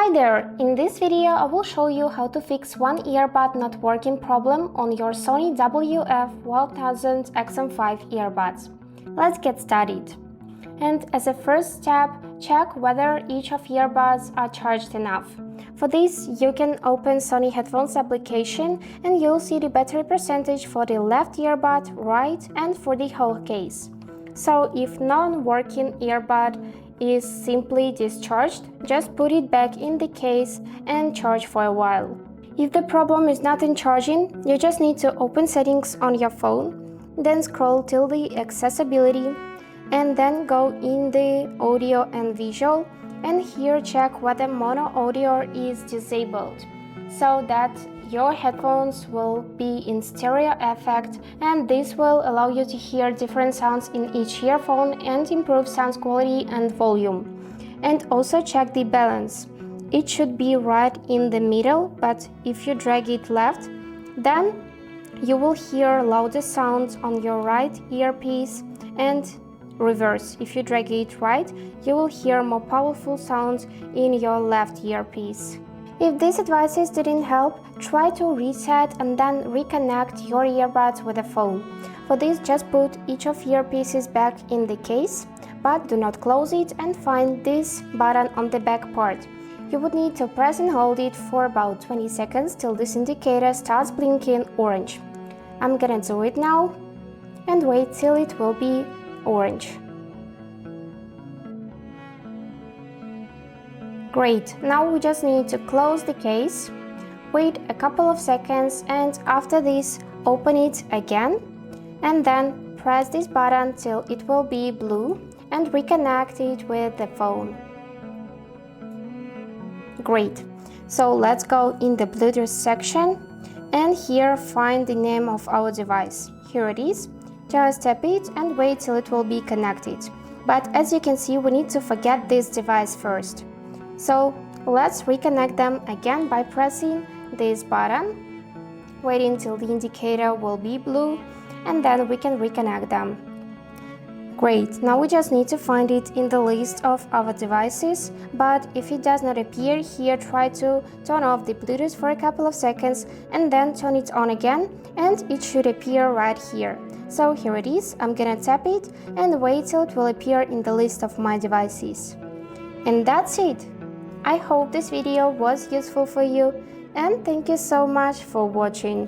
Hi there! In this video I will show you how to fix one earbud not working problem on your Sony WF-1000XM5 earbuds. Let's get started. And as a first step, check whether each of earbuds are charged enough. For this, you can open Sony Headphones application and you'll see the battery percentage for the left earbud, right, and for the whole case. So if non-working earbud is simply discharged, just put it back in the case and charge for a while. If the problem is not in charging, you just need to open settings on your phone, then scroll till the accessibility, and then go in the audio and visual, and here check whether mono audio is disabled, so that your headphones will be in stereo effect, and this will allow you to hear different sounds in each earphone and improve sound quality and volume. And also check the balance. It should be right in the middle, but if you drag it left, then you will hear louder sounds on your right earpiece, and reverse. If you drag it right, you will hear more powerful sounds in your left earpiece. If these advices didn't help, try to reset and then reconnect your earbuds with the phone. For this, just put each of your pieces back in the case, but do not close it, and find this button on the back part. You would need to press and hold it for about 20 seconds till this indicator starts blinking orange. I'm gonna do it now and wait till it will be orange. Great, now we just need to close the case, wait a couple of seconds, and after this open it again, and then press this button till it will be blue and reconnect it with the phone. Great, so let's go in the Bluetooth section and here find the name of our device. Here it is. Just tap it and wait till it will be connected. But as you can see, we need to forget this device first. So let's reconnect them again by pressing this button, waiting till the indicator will be blue, and then we can reconnect them. Great, now we just need to find it in the list of our devices, but if it does not appear here, try to turn off the Bluetooth for a couple of seconds and then turn it on again, and it should appear right here. So here it is. I'm gonna tap it and wait till it will appear in the list of my devices. And that's it. I hope this video was useful for you, and thank you so much for watching.